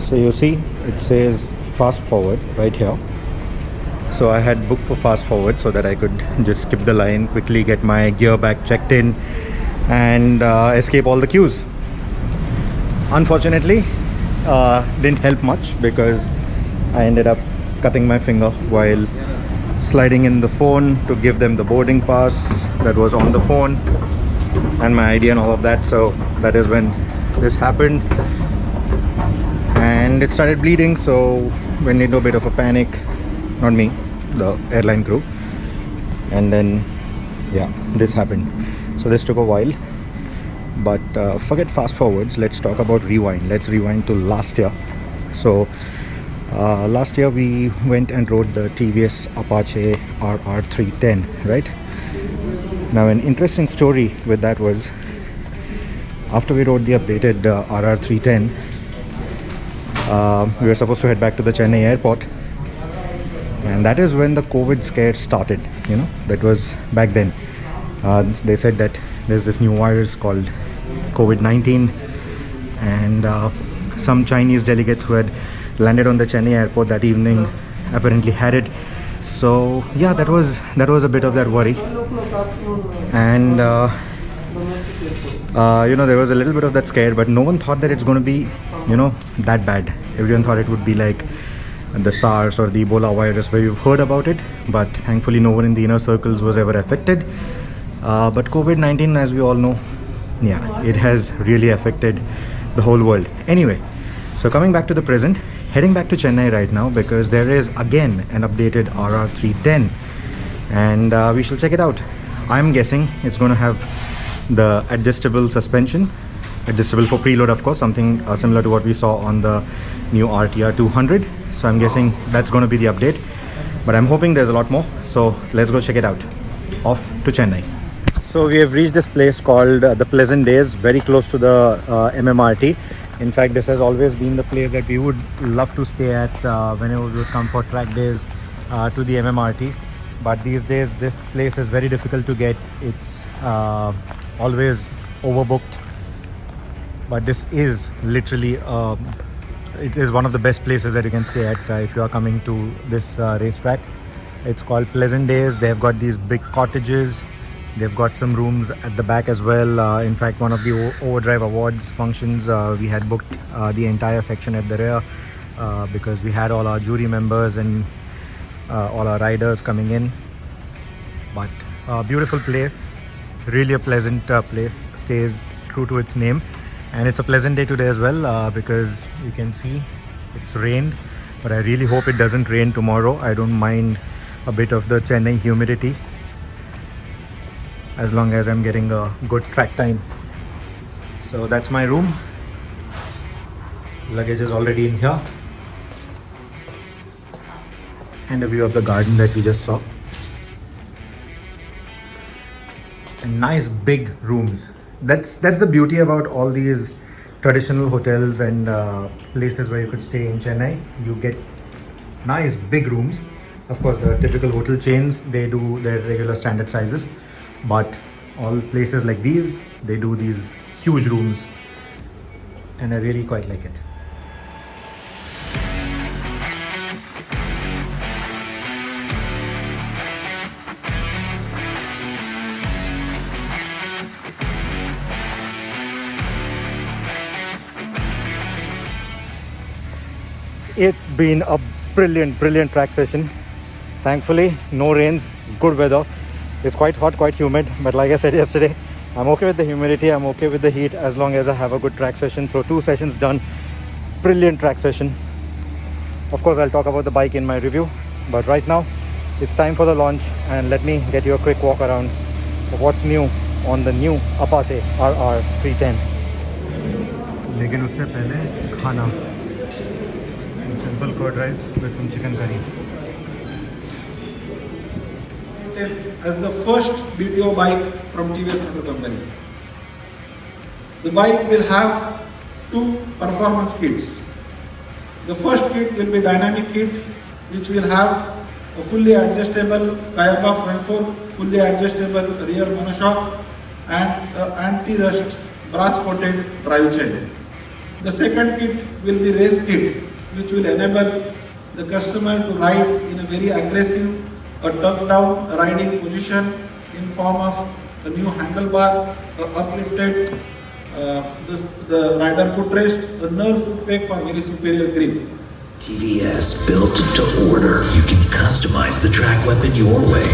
So you see, it says fast forward right here. So I had booked for fast forward so that I could just skip the line, quickly get my gear back checked in, and escape all the queues. Unfortunately, didn't help much because I ended up cutting my finger while sliding in the phone to give them the boarding pass that was on the phone and my ID and all of that. So that is when this happened, and it started bleeding. So went into a bit of a panic, not me, the airline crew, and then yeah, this happened. So this took a while, but forget fast forwards, let's talk about rewind. Let's rewind to last year. So last year we went and rode the TVS Apache RR310, right? Now an interesting story with that was, after we rode the updated RR310, we were supposed to head back to the Chennai airport, and that is when the COVID scare started. You know, that was back then. They said that there's this new virus called COVID-19, and some Chinese delegates who had landed on the Chennai airport that evening apparently had it. So yeah, that was a bit of that worry, and you know, there was a little bit of that scare, but no one thought that it's going to be, you know, that bad. Everyone thought it would be like the SARS or the Ebola virus where you've heard about it, but thankfully no one in the inner circles was ever affected. But COVID-19, as we all know, yeah, it has really affected the whole world. Anyway, so coming back to the present, heading back to Chennai right now because there is again an updated RR310, and we shall check it out. I'm guessing it's going to have the adjustable suspension, adjustable for preload, of course, something similar to what we saw on the new RTR 200. So I'm guessing that's going to be the update, but I'm hoping there's a lot more. So let's go check it out. Off to Chennai. So we have reached this place called the Pleasant Days, very close to the MMRT. In fact, this has always been the place that we would love to stay at whenever we would come for track days to the MMRT. But these days, this place is very difficult to get. It's always overbooked. But this is literally, it is one of the best places that you can stay at if you are coming to this racetrack. It's called Pleasant Days. They've got these big cottages. They've got some rooms at the back as well. In fact, one of the Overdrive Awards functions, we had booked the entire section at the rear because we had all our jury members and all our riders coming in. But beautiful place, really a pleasant place, stays true to its name. And it's a pleasant day today as well because you can see it's rained, but I really hope it doesn't rain tomorrow. I don't mind a bit of the Chennai humidity as long as I'm getting a good track time. So that's my room. Luggage is already in here, and a view of the garden that we just saw, and nice big rooms. That's the beauty about all these traditional hotels and places where you could stay in Chennai. You get nice big rooms. Of course, the typical hotel chains, they do their regular standard sizes, but all places like these, they do these huge rooms, and I really quite like it. It's been a brilliant track session. Thankfully, no rains, good weather. It's quite hot, quite humid, but like I said yesterday, I'm okay with the humidity, I'm okay with the heat as long as I have a good track session. So 2 sessions done, brilliant track session. Of course, I'll talk about the bike in my review, but right now it's time for the launch, and let me get you a quick walk around of what's new on the new Apache RR310. लेकिन उससे पहले खाना, simple curd rice with some chicken curry. As the first BTO bike from TVS Motor Company. The bike will have 2 performance kits. The first kit will be dynamic kit, which will have a fully adjustable Kayaba front fork, fully adjustable rear monoshock, and anti-rust brass coated drive chain. The second kit will be race kit, which will enable the customer to ride in a very aggressive, a tucked down riding position in form of a new handlebar, uplifted, the rider footrest, a nerve foot peg for very superior grip. TVS built to order. You can customize the track weapon your way.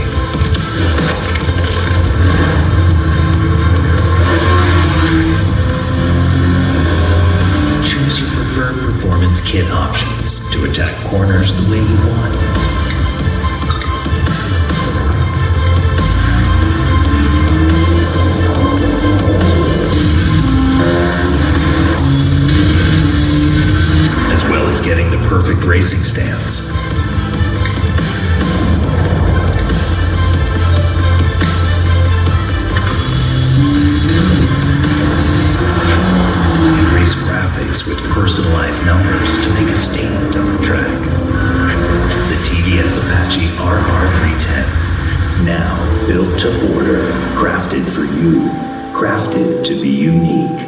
Choose your preferred performance kit options to attack corners the way you want. As well as getting the perfect racing stance. And race graphics with personalized numbers to make a statement on the track. The TVS Apache RR310. Now built to order, crafted for you, crafted to be unique.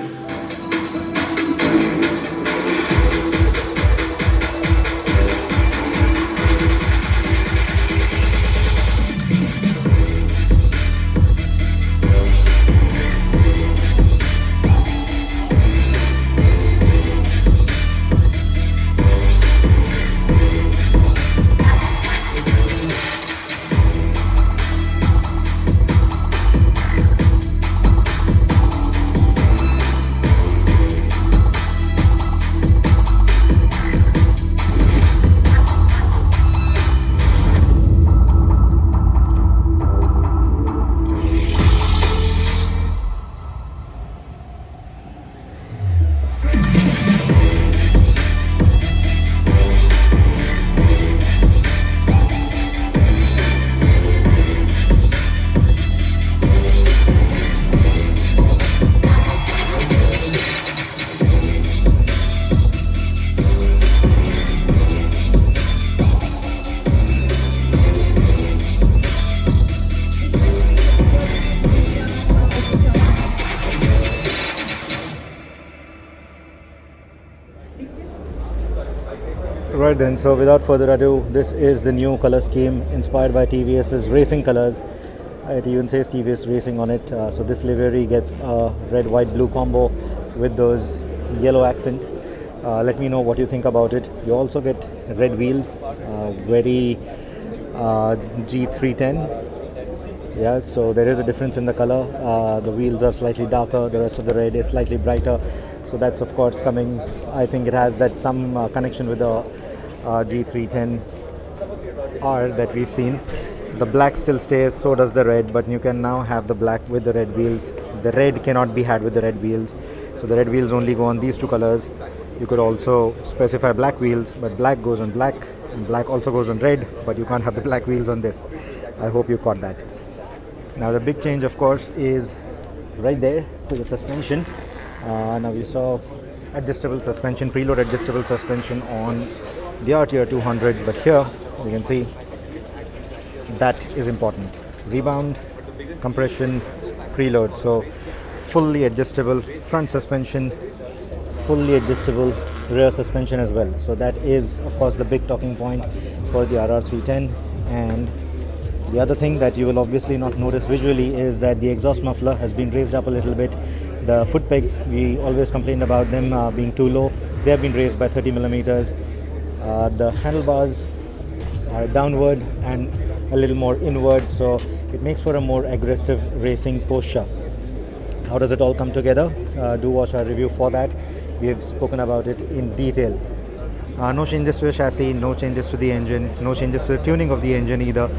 Right then, so without further ado, this is the new color scheme inspired by TVS's racing colors. It even says TVS Racing on it. So this livery gets a red, white, blue combo with those yellow accents. Let me know what you think about it. You also get red wheels, very G310. Yeah, so there is a difference in the color. The wheels are slightly darker, the rest of the red is slightly brighter. So that's of course coming, I think it has that some connection with the G310R that we've seen. The black still stays, so does the red, but you can now have the black with the red wheels. The red cannot be had with the red wheels, so the red wheels only go on these two colors. You could also specify black wheels, but black goes on black, and black also goes on red, but you can't have the black wheels on this. I hope you caught that. Now the big change of course is right there to the suspension. Now we saw adjustable suspension, preload adjustable suspension on the RTR 200, but here you can see that is important. Rebound, compression, preload. So fully adjustable front suspension, fully adjustable rear suspension as well. So that is of course the big talking point for the RR310. And the other thing that you will obviously not notice visually is that the exhaust muffler has been raised up a little bit. The foot pegs, we always complained about them being too low. They have been raised by 30 millimeters. The handlebars are downward and a little more inward, so it makes for a more aggressive racing posture. How does it all come together? Do watch our review for that. We have spoken about it in detail. No changes to the chassis, no changes to the engine, no changes to the tuning of the engine either.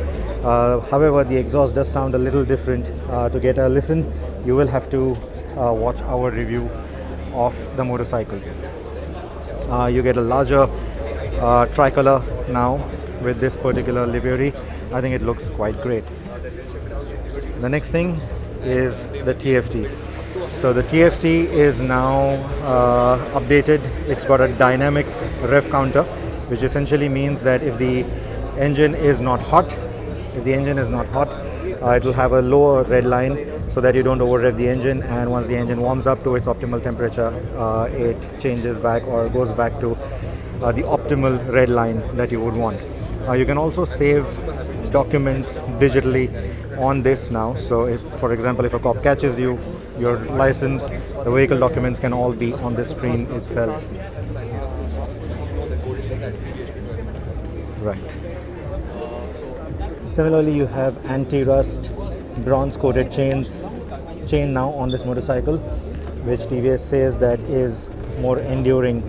However, the exhaust does sound a little different. To get a listen, you will have to watch our review of the motorcycle. You get a larger tricolor now with this particular livery. I think it looks quite great. The next thing is the TFT. So the TFT is now updated. It's got a dynamic rev counter, which essentially means that if the engine is not hot, It will have a lower red line so that you don't over rev the engine, and once the engine warms up to its optimal temperature, it changes back or goes back to the optimal red line that you would want. You can also save documents digitally on this now. So if, for example, if a cop catches you, your license, the vehicle documents can all be on the screen itself. Right. Similarly, you have anti-rust bronze coated chain now on this motorcycle, which TVS says that is more enduring.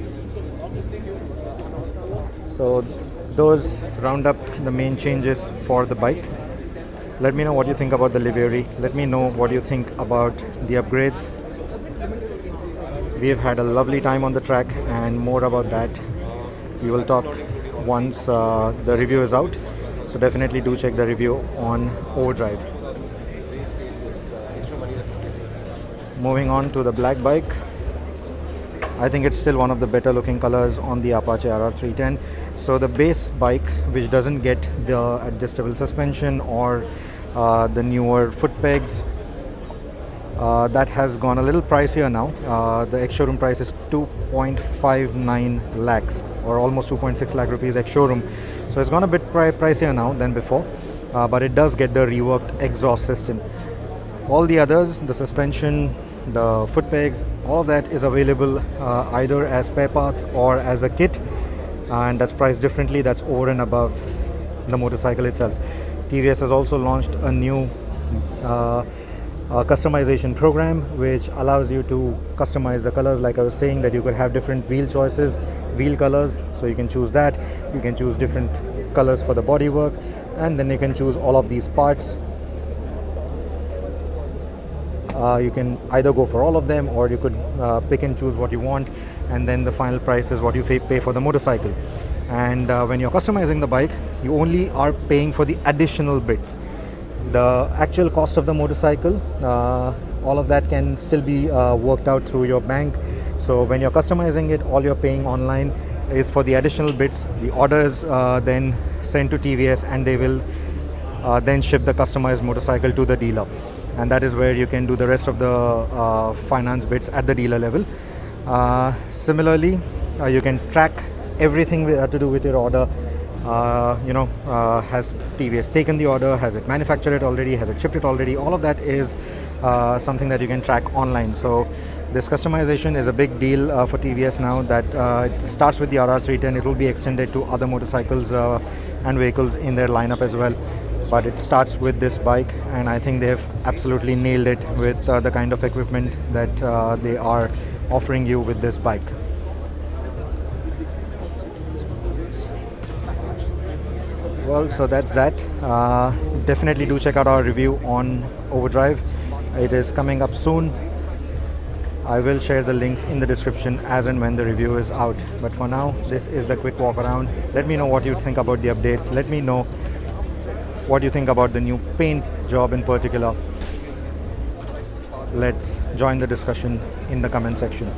So those round up the main changes for the bike. Let me know what you think about the livery. Let me know what you think about the upgrades. We have had a lovely time on the track, and more about that we will talk once the review is out. So definitely do check the review on Overdrive. Moving on to the black bike. I think it's still one of the better looking colors on the Apache RR310. So the base bike, which doesn't get the adjustable suspension or the newer foot pegs, that has gone a little pricier now. The ex-showroom price is 2.59 lakhs or almost 2.6 lakh rupees ex-showroom. So it's gone a bit pricier now than before, but it does get the reworked exhaust system. All the others, the suspension, the foot pegs, all of that is available either as spare parts or as a kit, and that's priced differently. That's over and above the motorcycle itself. TVS has also launched a new customization program, which allows you to customize the colors. Like I was saying, that you could have different wheel choices, wheel colors, so you can choose that. You can choose different colors for the bodywork, and then you can choose all of these parts. You can either go for all of them, or you could pick and choose what you want, and then the final price is what you pay for the motorcycle. And when you're customizing the bike, you only are paying for the additional bits. The actual cost of the motorcycle, all of that can still be worked out through your bank. So when you're customizing it, all you're paying online is for the additional bits. The order is then sent to TVS, and they will then ship the customized motorcycle to the dealer. And that is where you can do the rest of the finance bits at the dealer level. Similarly, you can track everything to do with your order. Has TVS taken the order? Has it manufactured it already? Has it shipped it already? All of that is something that you can track online. So this customization is a big deal for TVS now. That it starts with the RR310. It will be extended to other motorcycles and vehicles in their lineup as well. But it starts with this bike, and I think they have absolutely nailed it with the kind of equipment that they are offering you with this bike. Well, so that's that. Definitely do check out our review on Overdrive. It is coming up soon. I will share the links in the description as and when the review is out. But for now, this is the quick walk around. Let me know what you think about the updates. Let me know what you think about the new paint job in particular. Let's join the discussion in the comment section.